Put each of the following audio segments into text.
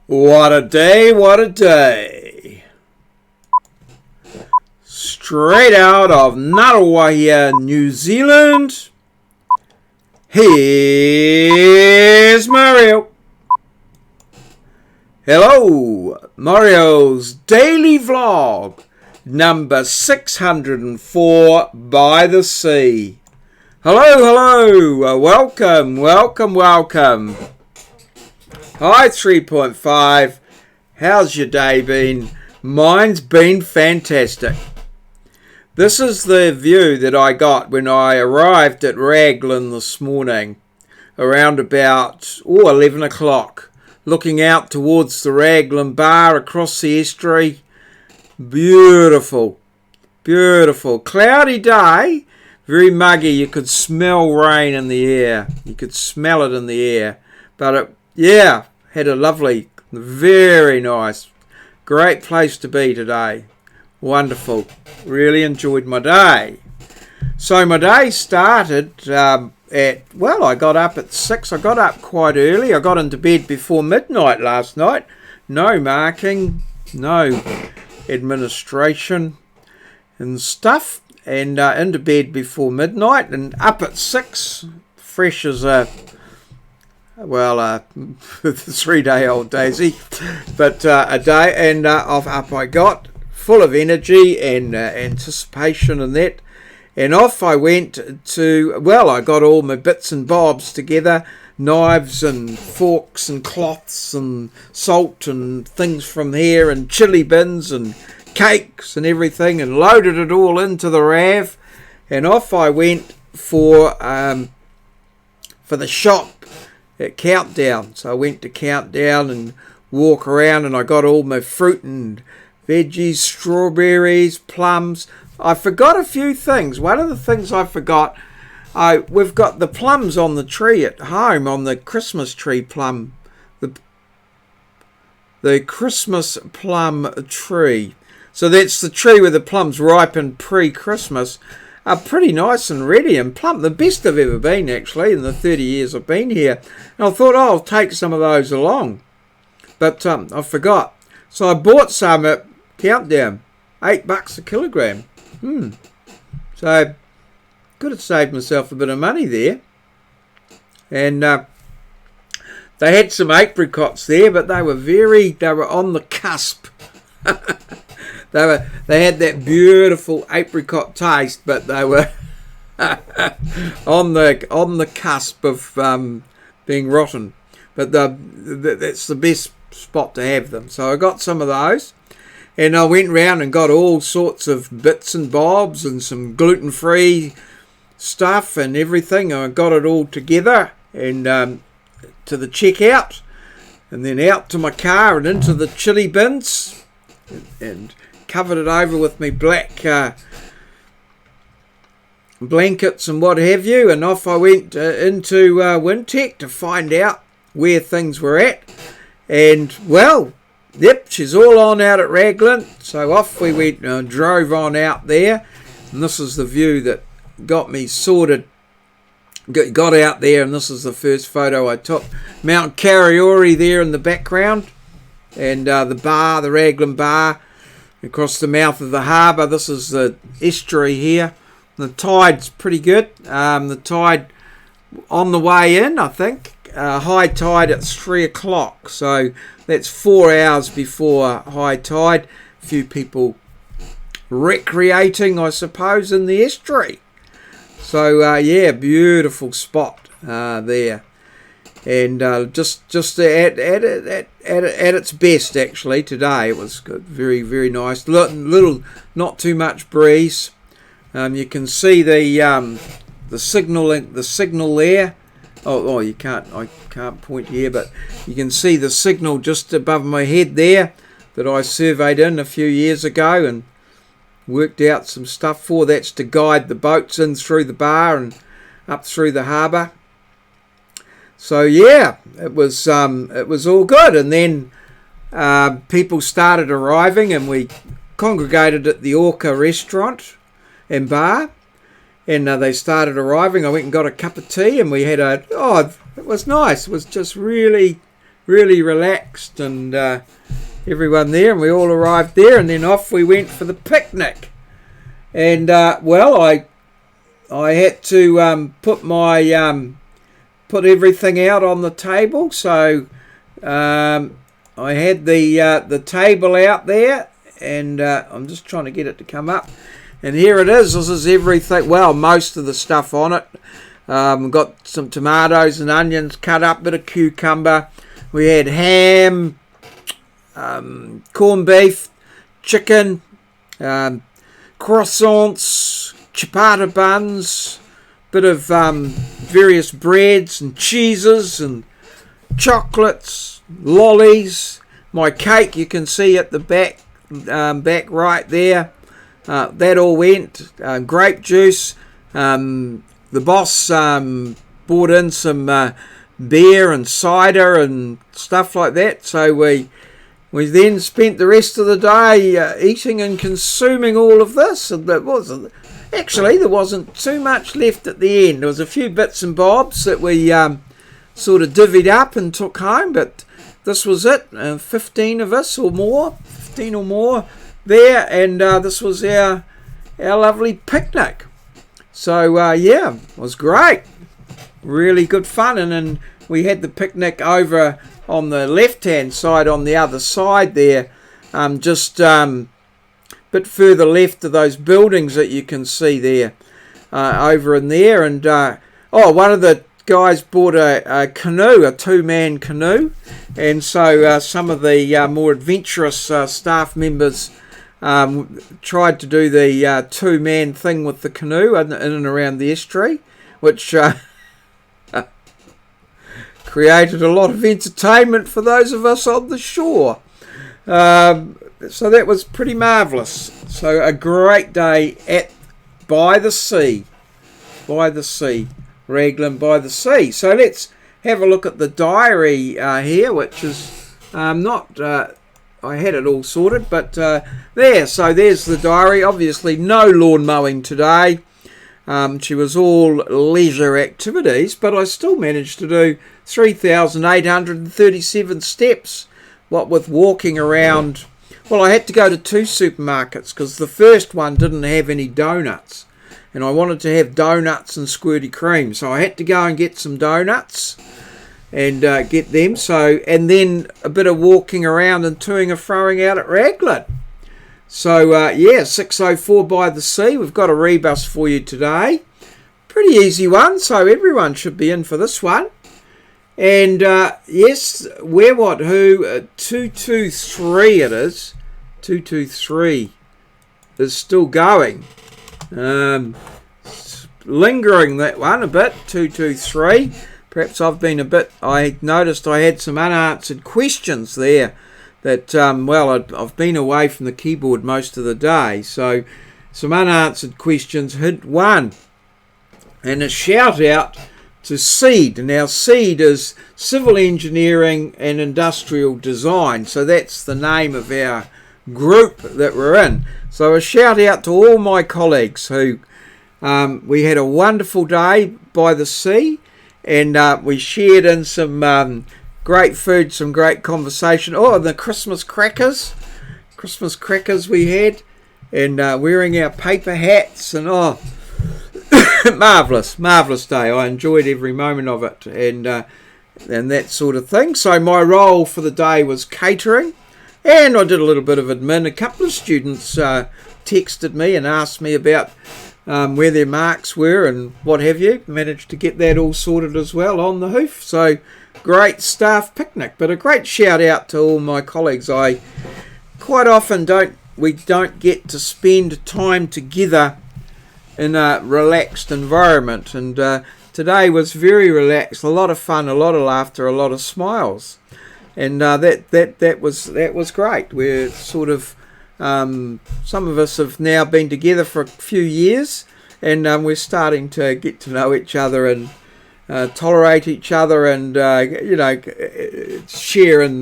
What a day, what a day. Straight out of Ngaruahia, New Zealand, here's Maurieo. Hello, Maurieo's daily vlog, number 604 by the sea. Hello, welcome. Hi 3.5, how's your day been? Mine's been fantastic. This is the view that I got when I arrived at Raglan this morning, around about 11 o'clock, looking out towards the Raglan bar across the estuary. Beautiful, cloudy day, very muggy. You could smell rain in the air, you could smell it in the air, but it had a lovely, very nice, great place to be today. Wonderful. Really enjoyed my day. So my day started I got up at 6. I got up quite early. I got into bed before midnight last night. No marking, no administration and stuff. And into bed before midnight and up at 6, fresh as a 3-day-old daisy, but a day, and up I got, full of energy and anticipation and that, and off I went to, I got all my bits and bobs together, knives and forks and cloths and salt and things from here and chili bins and cakes and everything, and loaded it all into the RAV, and off I went for the shop at Countdown. So I went to Countdown and walk around, and I got all my fruit and veggies, strawberries, plums. I forgot a few things. One of the things I forgot, we've got the plums on the tree at home, on the Christmas tree plum, the Christmas plum tree. So that's the tree where the plums ripen pre-Christmas. Are pretty nice and ready and plump, the best I've ever been actually in the 30 years I've been here. And I thought, I'll take some of those along, but I forgot. So I bought some at Countdown, $8 a kilogram. So could have saved myself a bit of money there. And they had some apricots there, but they were on the cusp. They had that beautiful apricot taste, but they were on the cusp of being rotten. But that's the best spot to have them. So I got some of those, and I went round and got all sorts of bits and bobs and some gluten-free stuff and everything. I got it all together and to the checkout, and then out to my car and into the chili bins, and covered it over with my black blankets and what have you, and off I went into Wintec to find out where things were at. And she's all on out at Raglan, so off we went and drove on out there, and this is the view that got me sorted. Got out there, and this is the first photo I took. Mount Kariori there in the background, and the Raglan bar across the mouth of the harbour. This is the estuary here. The tide's pretty good. The tide on the way in, I think. High tide at 3 o'clock, so that's 4 hours before high tide. A few people recreating, I suppose, in the estuary. So beautiful spot there. And just at its best actually today. It was good, very, very nice. Little, not too much breeze. You can see the signal there. I can't point here, but you can see the signal just above my head there that I surveyed in a few years ago and worked out some stuff for. That's to guide the boats in through the bar and up through the harbour. So it was all good, and then people started arriving, and we congregated at the Orca restaurant and bar, and they started arriving. I went and got a cup of tea, and we had it was nice. It was just really really relaxed, and everyone there, and we all arrived there, and then off we went for the picnic. And well, I had to put everything out on the table, so I had the table out there, and I'm just trying to get it to come up. And here it is. This is everything. Well, most of the stuff on it. Got some tomatoes and onions cut up, bit of cucumber. We had ham, corned beef, chicken, croissants, ciabatta buns, bit of various breads and cheeses and chocolates, lollies. My cake, you can see at the back right there. That all went. Grape juice. The boss brought in some beer and cider and stuff like that. So we then spent the rest of the day eating and consuming all of this. And there wasn't too much left at the end. There was a few bits and bobs that we sort of divvied up and took home, but this was it. 15 of us or more, 15 or more there, and this was our lovely picnic. So yeah, it was great, really good fun. And then we had the picnic over on the left hand side, on the other side there, just bit further left of those buildings that you can see there, over in there. And one of the guys bought a canoe, a 2-man canoe, and so some of the more adventurous staff members tried to do the 2-man thing with the canoe in and around the estuary, which created a lot of entertainment for those of us on the shore. So that was pretty marvellous. So a great day by the sea, Raglan by the sea. So let's have a look at the diary here, which is not... I had it all sorted, but there. So there's the diary. Obviously no lawn mowing today. She was all leisure activities, but I still managed to do 3,837 steps, what with walking around. Well, I had to go to 2 supermarkets because the first one didn't have any donuts, and I wanted to have donuts and squirty cream, so I had to go and get some donuts and get them. So, and then a bit of walking around and toing and froing out at Raglan. So yeah, 604 by the sea. We've got a rebus for you today. Pretty easy one, so everyone should be in for this one. And yes, where, what, who, 223 it is. 223 is still going. Lingering that one a bit, 223. Perhaps I noticed I had some unanswered questions there that, I've been away from the keyboard most of the day. So some unanswered questions. Hint 1. And a shout out to SEED. Now SEED is Civil Engineering and Industrial Design. So that's the name of our group that we're in. So a shout out to all my colleagues who, we had a wonderful day by the sea. And we shared in some great food, some great conversation. Oh, the Christmas crackers we had, and wearing our paper hats, and marvellous day. I enjoyed every moment of it, and that sort of thing. So my role for the day was catering, and I did a little bit of admin. A couple of students texted me and asked me about where their marks were and what have you. Managed to get that all sorted as well on the hoof. So great staff picnic, but a great shout out to all my colleagues. I quite often don't get to spend time together in a relaxed environment, and today was very relaxed, a lot of fun, a lot of laughter, a lot of smiles, and that was great. We're sort of some of us have now been together for a few years, and we're starting to get to know each other and tolerate each other, and share in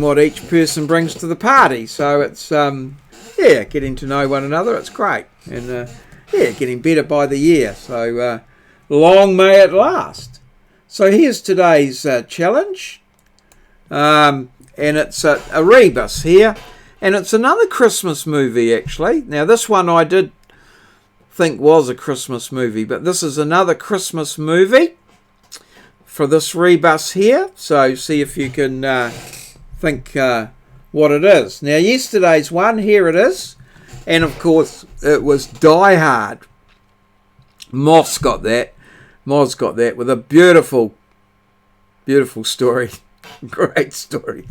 what each person brings to the party. So it's getting to know one another. It's great, and getting better by the year. So long may it last. So here's today's challenge. and it's a rebus here, and it's another Christmas movie actually. Now this one I did think was a Christmas movie, but this is another Christmas movie for this rebus here, so see if you can think what it is. Now yesterday's one, here it is, and of course it was Die Hard. Moz got that with a beautiful story. Great story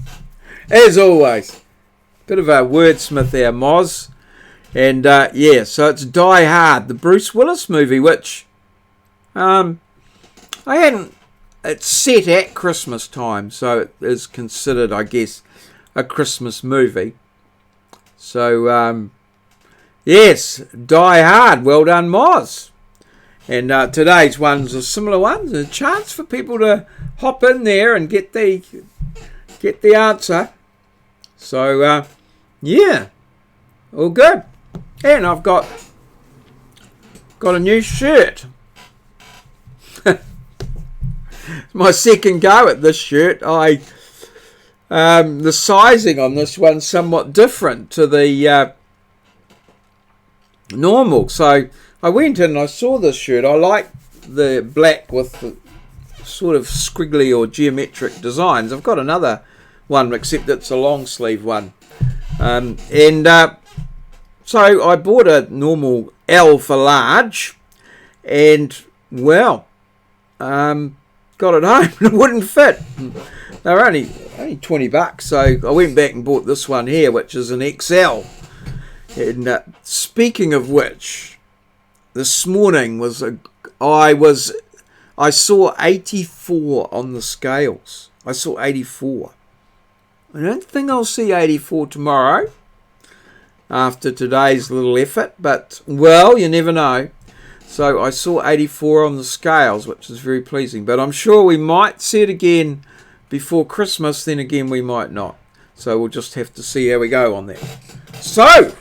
as always. Bit of a wordsmith there, Moz. And yeah, so it's Die Hard, the Bruce Willis movie, which it's set at Christmas time, so it is considered, I guess, a Christmas movie. So yes, Die Hard, well done, Moz. And today's one's a similar one, a chance for people to hop in there and get the answer. So yeah, all good. And I've got a new shirt. My second go at this shirt. The sizing on this one's somewhat different to the normal. So I went in and I saw this shirt. I like the black with the sort of squiggly or geometric designs. I've got another one, except it's a long sleeve one. So I bought a normal L for large, and well, got it home and it wouldn't fit. They were only $20, so I went back and bought this one here, which is an XL. And speaking of which, this morning I saw 84 on the scales. I saw 84. I don't think I'll see 84 tomorrow after today's little effort, but well, you never know. So I saw 84 on the scales, which is very pleasing, but I'm sure we might see it again before Christmas, then again we might not. So we'll just have to see how we go on that. So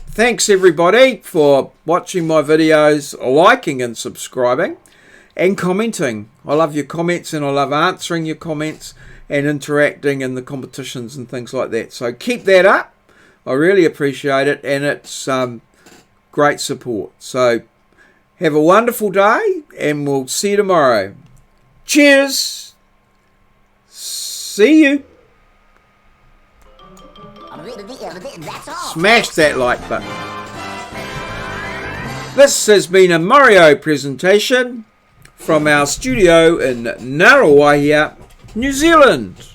thanks everybody for watching my videos, liking and subscribing and commenting. I love your comments and I love answering your comments and interacting in the competitions and things like that. So keep that up. I really appreciate it, and it's great support. So have a wonderful day, and we'll see you tomorrow. Cheers. See you. Smash that like button. This has been a maurieo presentation from our studio in Ngaruawahia, New Zealand.